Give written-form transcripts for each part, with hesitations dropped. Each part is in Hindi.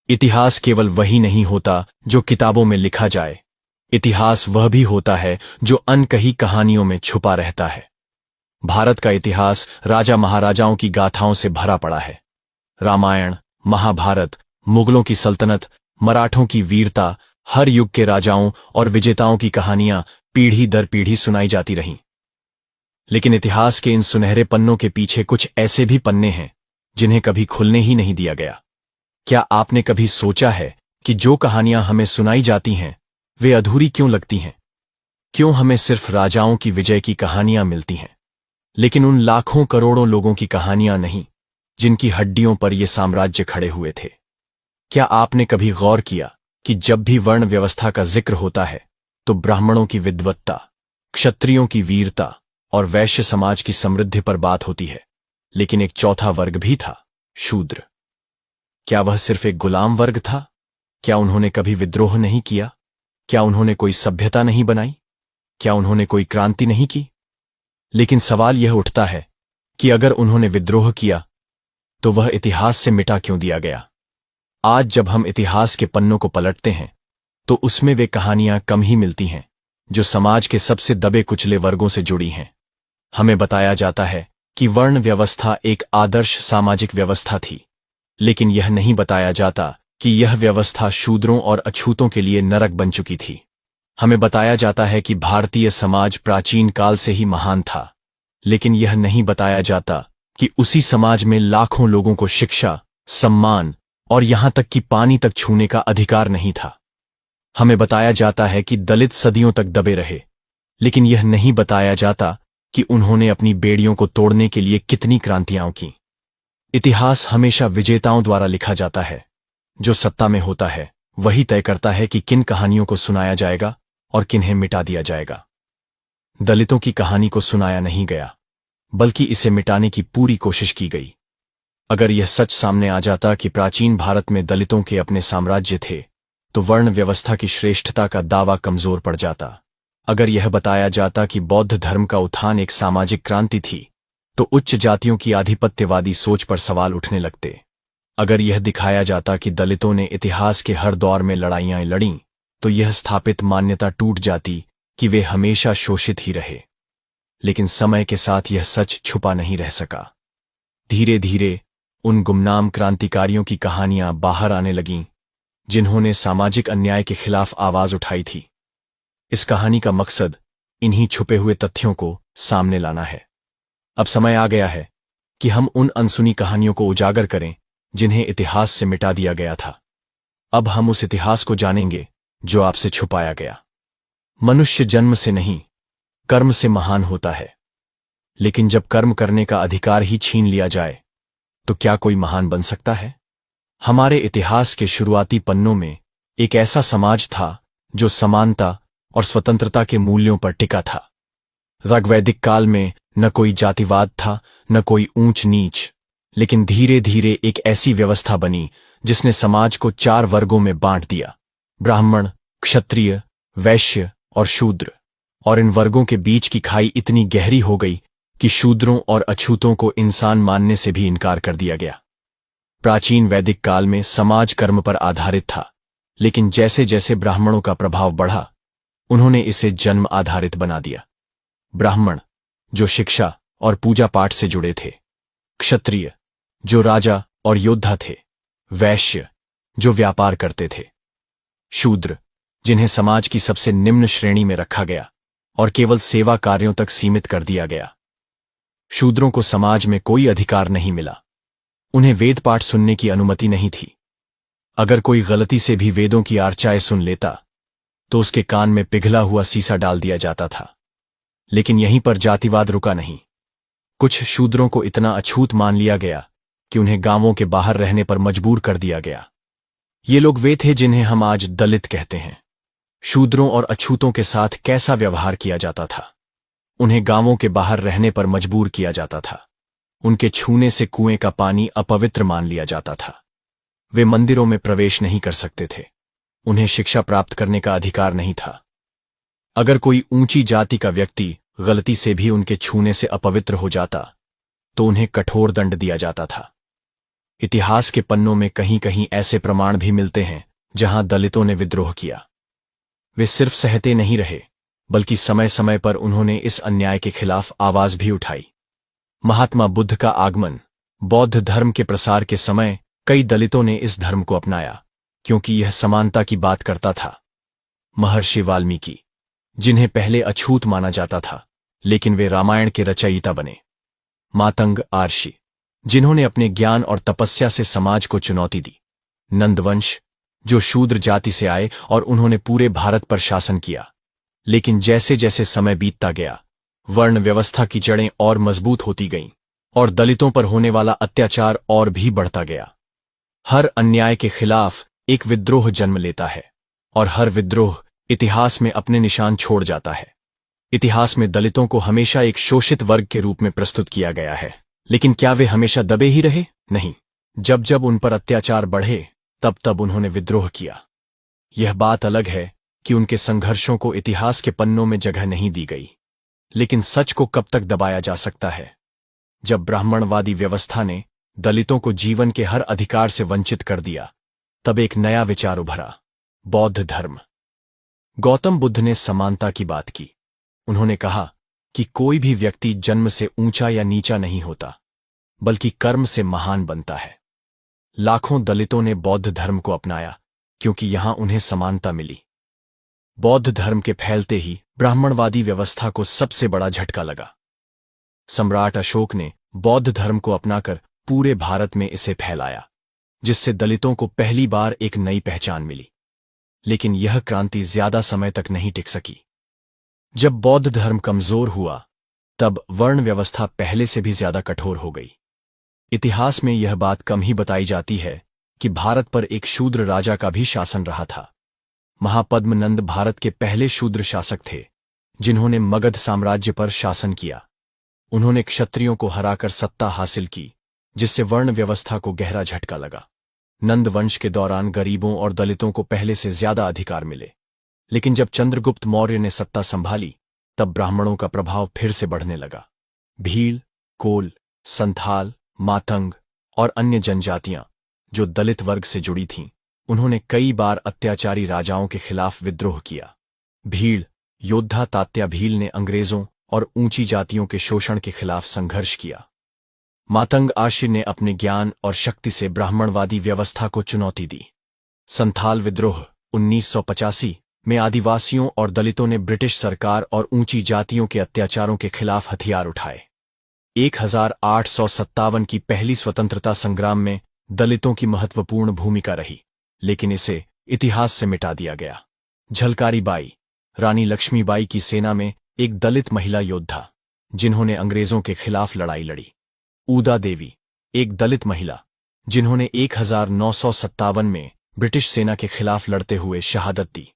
इतिहास केवल वही नहीं होता जो किताबों में लिखा जाए। इतिहास वह भी होता है जो अनकही कहानियों में छुपा रहता है। भारत का इतिहास राजा महाराजाओं की गाथाओं से भरा पड़ा है। रामायण, महाभारत, मुगलों की सल्तनत, मराठों की वीरता, हर युग के राजाओं और विजेताओं की कहानियां पीढ़ी दर पीढ़ी सुनाई जाती रहीं। लेकिन इतिहास के इन सुनहरे पन्नों के पीछे कुछ ऐसे भी पन्ने हैं जिन्हें कभी खुलने ही नहीं दिया गया। क्या आपने कभी सोचा है कि जो कहानियां हमें सुनाई जाती हैं वे अधूरी क्यों लगती हैं? क्यों हमें सिर्फ राजाओं की विजय की कहानियां मिलती हैं, लेकिन उन लाखों करोड़ों लोगों की कहानियां नहीं जिनकी हड्डियों पर ये साम्राज्य खड़े हुए थे? क्या आपने कभी गौर किया कि जब भी वर्ण व्यवस्था का जिक्र होता है तो ब्राह्मणों की विद्वत्ता, क्षत्रियों की वीरता और वैश्य समाज की समृद्धि पर बात होती है, लेकिन एक चौथा वर्ग भी था, शूद्र। क्या वह सिर्फ एक गुलाम वर्ग था? क्या उन्होंने कभी विद्रोह नहीं किया? क्या उन्होंने कोई सभ्यता नहीं बनाई? क्या उन्होंने कोई क्रांति नहीं की? लेकिन सवाल यह उठता है कि अगर उन्होंने विद्रोह किया तो वह इतिहास से मिटा क्यों दिया गया? आज जब हम इतिहास के पन्नों को पलटते हैं तो उसमें वे कहानियां कम ही मिलती हैं जो समाज के सबसे दबे कुचले वर्गों से जुड़ी हैं। हमें बताया जाता है कि वर्ण व्यवस्था एक आदर्श सामाजिक व्यवस्था थी, लेकिन यह नहीं बताया जाता कि यह व्यवस्था शूद्रों और अछूतों के लिए नरक बन चुकी थी। हमें बताया जाता है कि भारतीय समाज प्राचीन काल से ही महान था, लेकिन यह नहीं बताया जाता कि उसी समाज में लाखों लोगों को शिक्षा, सम्मान और यहां तक कि पानी तक छूने का अधिकार नहीं था। हमें बताया जाता है कि दलित सदियों तक दबे रहे, लेकिन यह नहीं बताया जाता कि उन्होंने अपनी बेड़ियों को तोड़ने के लिए कितनी क्रांतियां की। इतिहास हमेशा विजेताओं द्वारा लिखा जाता है। जो सत्ता में होता है वही तय करता है कि किन कहानियों को सुनाया जाएगा और किन्हें मिटा दिया जाएगा। दलितों की कहानी को सुनाया नहीं गया, बल्कि इसे मिटाने की पूरी कोशिश की गई। अगर यह सच सामने आ जाता कि प्राचीन भारत में दलितों के अपने साम्राज्य थे, तो वर्ण व्यवस्था की श्रेष्ठता का दावा कमजोर पड़ जाता। अगर यह बताया जाता कि बौद्ध धर्म का उत्थान एक सामाजिक क्रांति थी, तो उच्च जातियों की आधिपत्यवादी सोच पर सवाल उठने लगते। अगर यह दिखाया जाता कि दलितों ने इतिहास के हर दौर में लड़ाइयां लड़ीं, तो यह स्थापित मान्यता टूट जाती कि वे हमेशा शोषित ही रहे। लेकिन समय के साथ यह सच छुपा नहीं रह सका। धीरे धीरे उन गुमनाम क्रांतिकारियों की कहानियां बाहर आने लगीं जिन्होंने सामाजिक अन्याय के खिलाफ आवाज उठाई थी। इस कहानी का मकसद इन्हीं छुपे हुए तथ्यों को सामने लाना है। अब समय आ गया है कि हम उन अनसुनी कहानियों को उजागर करें जिन्हें इतिहास से मिटा दिया गया था। अब हम उस इतिहास को जानेंगे जो आपसे छुपाया गया। मनुष्य जन्म से नहीं, कर्म से महान होता है, लेकिन जब कर्म करने का अधिकार ही छीन लिया जाए तो क्या कोई महान बन सकता है? हमारे इतिहास के शुरुआती पन्नों में एक ऐसा समाज था जो समानता और स्वतंत्रता के मूल्यों पर टिका था। ऋग्वैदिक काल में न कोई जातिवाद था, न कोई ऊंच नीच, लेकिन धीरे धीरे एक ऐसी व्यवस्था बनी जिसने समाज को 4 वर्गों में बांट दिया: ब्राह्मण, क्षत्रिय, वैश्य और शूद्र। और इन वर्गों के बीच की खाई इतनी गहरी हो गई कि शूद्रों और अछूतों को इंसान मानने से भी इनकार कर दिया गया। प्राचीन वैदिक काल में समाज कर्म पर आधारित था, लेकिन जैसे जैसे ब्राह्मणों का प्रभाव बढ़ा, उन्होंने इसे जन्म आधारित बना दिया। ब्राह्मण जो शिक्षा और पूजा पाठ से जुड़े थे, क्षत्रिय जो राजा और योद्धा थे, वैश्य जो व्यापार करते थे, शूद्र जिन्हें समाज की सबसे निम्न श्रेणी में रखा गया और केवल सेवा कार्यों तक सीमित कर दिया गया। शूद्रों को समाज में कोई अधिकार नहीं मिला। उन्हें वेद पाठ सुनने की अनुमति नहीं थी। अगर कोई गलती से भी वेदों की आर्चाएं सुन लेता तो उसके कान में पिघला हुआ सीसा डाल दिया जाता था। लेकिन यहीं पर जातिवाद रुका नहीं। कुछ शूद्रों को इतना अछूत मान लिया गया कि उन्हें गांवों के बाहर रहने पर मजबूर कर दिया गया। ये लोग वे थे जिन्हें हम आज दलित कहते हैं। शूद्रों और अछूतों के साथ कैसा व्यवहार किया जाता था? उन्हें गांवों के बाहर रहने पर मजबूर किया जाता था। उनके छूने से कुएं का पानी अपवित्र मान लिया जाता था। वे मंदिरों में प्रवेश नहीं कर सकते थे। उन्हें शिक्षा प्राप्त करने का अधिकार नहीं था। अगर कोई ऊंची जाति का व्यक्ति गलती से भी उनके छूने से अपवित्र हो जाता तो उन्हें कठोर दंड दिया जाता था। इतिहास के पन्नों में कहीं कहीं ऐसे प्रमाण भी मिलते हैं जहां दलितों ने विद्रोह किया। वे सिर्फ सहते नहीं रहे, बल्कि समय समय पर उन्होंने इस अन्याय के खिलाफ आवाज भी उठाई। महात्मा बुद्ध का आगमन, बौद्ध धर्म के प्रसार के समय कई दलितों ने इस धर्म को अपनाया, क्योंकि यह समानता की बात करता था। महर्षि वाल्मीकि, जिन्हें पहले अछूत माना जाता था, लेकिन वे रामायण के रचयिता बने। मातंग आर्षि, जिन्होंने अपने ज्ञान और तपस्या से समाज को चुनौती दी। नंदवंश, जो शूद्र जाति से आए और उन्होंने पूरे भारत पर शासन किया। लेकिन जैसे जैसे समय बीतता गया, वर्ण व्यवस्था की जड़ें और मजबूत होती गईं और दलितों पर होने वाला अत्याचार और भी बढ़ता गया। हर अन्याय के खिलाफ एक विद्रोह जन्म लेता है, और हर विद्रोह इतिहास में अपने निशान छोड़ जाता है। इतिहास में दलितों को हमेशा एक शोषित वर्ग के रूप में प्रस्तुत किया गया है, लेकिन क्या वे हमेशा दबे ही रहे? नहीं। जब जब उन पर अत्याचार बढ़े, तब तब उन्होंने विद्रोह किया। यह बात अलग है कि उनके संघर्षों को इतिहास के पन्नों में जगह नहीं दी गई, लेकिन सच को कब तक दबाया जा सकता है? जब ब्राह्मणवादी व्यवस्था ने दलितों को जीवन के हर अधिकार से वंचित कर दिया, तब एक नया विचार उभरा, बौद्ध धर्म। गौतम बुद्ध ने समानता की बात की। उन्होंने कहा कि कोई भी व्यक्ति जन्म से ऊंचा या नीचा नहीं होता, बल्कि कर्म से महान बनता है। लाखों दलितों ने बौद्ध धर्म को अपनाया, क्योंकि यहां उन्हें समानता मिली। बौद्ध धर्म के फैलते ही ब्राह्मणवादी व्यवस्था को सबसे बड़ा झटका लगा। सम्राट अशोक ने बौद्ध धर्म को अपनाकर पूरे भारत में इसे फैलाया, जिससे दलितों को पहली बार एक नई पहचान मिली। लेकिन यह क्रांति ज्यादा समय तक नहीं टिक सकी। जब बौद्ध धर्म कमजोर हुआ, तब वर्ण व्यवस्था पहले से भी ज्यादा कठोर हो गई। इतिहास में यह बात कम ही बताई जाती है कि भारत पर एक शूद्र राजा का भी शासन रहा था। महापद्मनंद भारत के पहले शूद्र शासक थे, जिन्होंने मगध साम्राज्य पर शासन किया। उन्होंने क्षत्रियों को हराकर सत्ता हासिल की, जिससे वर्ण व्यवस्था को गहरा झटका लगा। नंद वंश के दौरान गरीबों और दलितों को पहले से ज्यादा अधिकार मिले, लेकिन जब चंद्रगुप्त मौर्य ने सत्ता संभाली, तब ब्राह्मणों का प्रभाव फिर से बढ़ने लगा। भील, कोल, संथाल, मातंग और अन्य जनजातियां जो दलित वर्ग से जुड़ी थीं, उन्होंने कई बार अत्याचारी राजाओं के खिलाफ विद्रोह किया। भील योद्धा तात्या भील ने अंग्रेजों और ऊंची जातियों के शोषण के खिलाफ संघर्ष किया। मातंग आर्षि ने अपने ज्ञान और शक्ति से ब्राह्मणवादी व्यवस्था को चुनौती दी। संथाल विद्रोह 1985 में आदिवासियों और दलितों ने ब्रिटिश सरकार और ऊंची जातियों के अत्याचारों के खिलाफ हथियार उठाए। 1857 की पहली स्वतंत्रता संग्राम में दलितों की महत्वपूर्ण भूमिका रही, लेकिन इसे इतिहास से मिटा दिया गया। झलकारी बाई, रानी लक्ष्मीबाई की सेना में एक दलित महिला योद्धा, जिन्होंने अंग्रेजों के खिलाफ लड़ाई लड़ी। ऊदा देवी, एक दलित महिला, जिन्होंने 1957 में ब्रिटिश सेना के खिलाफ लड़ते हुए शहादत दी।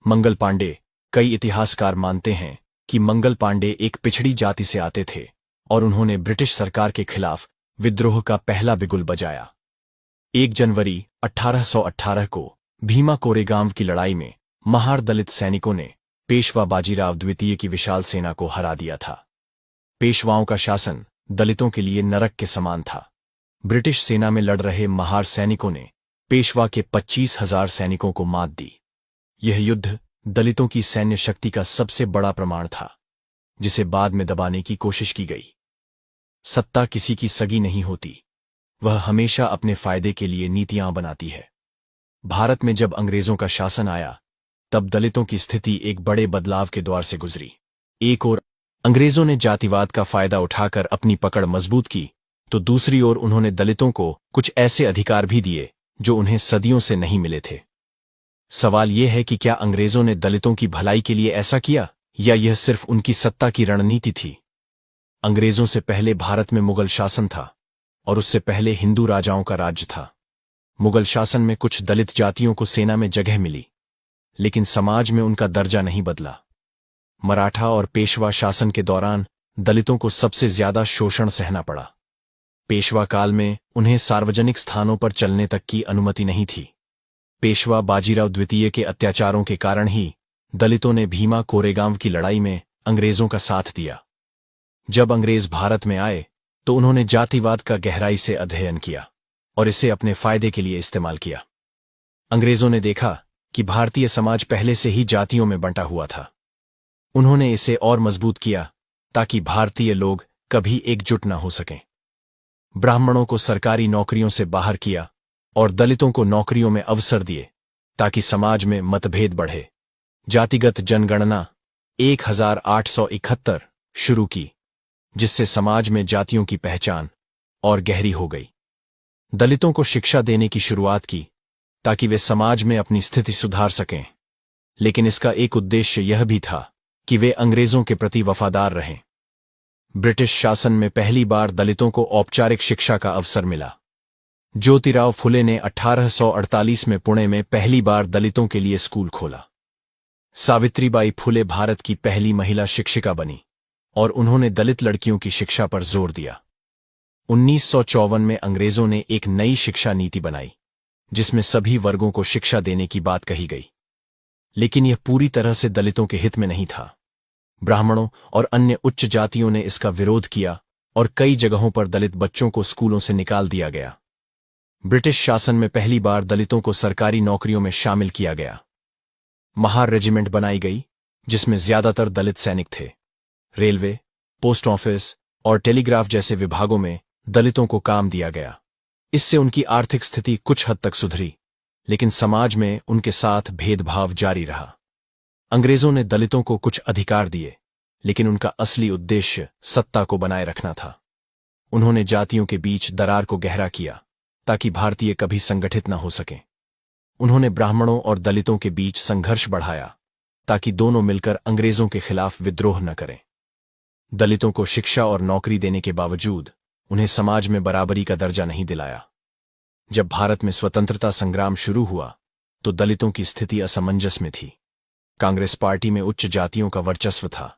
मंगल पांडे, कई इतिहासकार मानते हैं कि मंगल पांडे एक पिछड़ी जाति से आते थे और उन्होंने ब्रिटिश सरकार के खिलाफ विद्रोह का पहला बिगुल बजाया। 1 जनवरी 1818 को भीमा कोरेगांव की लड़ाई में महार दलित सैनिकों ने पेशवा बाजीराव द्वितीय की विशाल सेना को हरा दिया था। पेशवाओं का शासन दलितों के लिए नरक के समान था। ब्रिटिश सेना में लड़ रहे महार सैनिकों ने पेशवा के 25,000 सैनिकों को मात दी। यह युद्ध दलितों की सैन्य शक्ति का सबसे बड़ा प्रमाण था, जिसे बाद में दबाने की कोशिश की गई। सत्ता किसी की सगी नहीं होती, वह हमेशा अपने फायदे के लिए नीतियां बनाती है। भारत में जब अंग्रेजों का शासन आया, तब दलितों की स्थिति एक बड़े बदलाव के दौर से गुजरी। एक ओर अंग्रेजों ने जातिवाद का फायदा उठाकर अपनी पकड़ मजबूत की, तो दूसरी ओर उन्होंने दलितों को कुछ ऐसे अधिकार भी दिए जो उन्हें सदियों से नहीं मिले थे। सवाल यह है कि क्या अंग्रेजों ने दलितों की भलाई के लिए ऐसा किया, या यह सिर्फ उनकी सत्ता की रणनीति थी? अंग्रेजों से पहले भारत में मुगल शासन था, और उससे पहले हिंदू राजाओं का राज्य था। मुगल शासन में कुछ दलित जातियों को सेना में जगह मिली, लेकिन समाज में उनका दर्जा नहीं बदला। मराठा और पेशवा शासन के दौरान दलितों को सबसे ज्यादा शोषण सहना पड़ा। पेशवा काल में उन्हें सार्वजनिक स्थानों पर चलने तक की अनुमति नहीं थी। पेशवा बाजीराव द्वितीय के अत्याचारों के कारण ही दलितों ने भीमा कोरेगांव की लड़ाई में अंग्रेजों का साथ दिया। जब अंग्रेज भारत में आए, तो उन्होंने जातिवाद का गहराई से अध्ययन किया और इसे अपने फायदे के लिए इस्तेमाल किया। अंग्रेजों ने देखा कि भारतीय समाज पहले से ही जातियों में बंटा हुआ था। उन्होंने इसे और मजबूत किया ताकि भारतीय लोग कभी एकजुट न हो सकें। ब्राह्मणों को सरकारी नौकरियों से बाहर किया और दलितों को नौकरियों में अवसर दिए ताकि समाज में मतभेद बढ़े। जातिगत जनगणना 1871 शुरू की, जिससे समाज में जातियों की पहचान और गहरी हो गई। दलितों को शिक्षा देने की शुरुआत की ताकि वे समाज में अपनी स्थिति सुधार सकें, लेकिन इसका एक उद्देश्य यह भी था कि वे अंग्रेजों के प्रति वफादार रहें। ब्रिटिश शासन में पहली बार दलितों को औपचारिक शिक्षा का अवसर मिला। ज्योतिराव फुले ने 1848 में पुणे में पहली बार दलितों के लिए स्कूल खोला। सावित्रीबाई फुले भारत की पहली महिला शिक्षिका बनी और उन्होंने दलित लड़कियों की शिक्षा पर जोर दिया। 1954 में अंग्रेजों ने एक नई शिक्षा नीति बनाई जिसमें सभी वर्गों को शिक्षा देने की बात कही गई, लेकिन यह पूरी तरह से दलितों के हित में नहीं था। ब्राह्मणों और अन्य उच्च जातियों ने इसका विरोध किया और कई जगहों पर दलित बच्चों को स्कूलों से निकाल दिया गया। ब्रिटिश शासन में पहली बार दलितों को सरकारी नौकरियों में शामिल किया गया। महार रेजिमेंट बनाई गई जिसमें ज्यादातर दलित सैनिक थे। रेलवे, पोस्ट ऑफिस और टेलीग्राफ जैसे विभागों में दलितों को काम दिया गया। इससे उनकी आर्थिक स्थिति कुछ हद तक सुधरी, लेकिन समाज में उनके साथ भेदभाव जारी रहा। अंग्रेजों ने दलितों को कुछ अधिकार दिए, लेकिन उनका असली उद्देश्य सत्ता को बनाए रखना था। उन्होंने जातियों के बीच दरार को गहरा किया ताकि भारतीय कभी संगठित न हो सकें। उन्होंने ब्राह्मणों और दलितों के बीच संघर्ष बढ़ाया ताकि दोनों मिलकर अंग्रेजों के खिलाफ विद्रोह न करें। दलितों को शिक्षा और नौकरी देने के बावजूद उन्हें समाज में बराबरी का दर्जा नहीं दिलाया। जब भारत में स्वतंत्रता संग्राम शुरू हुआ तो दलितों की स्थिति असमंजस में थी। कांग्रेस पार्टी में उच्च जातियों का वर्चस्व था,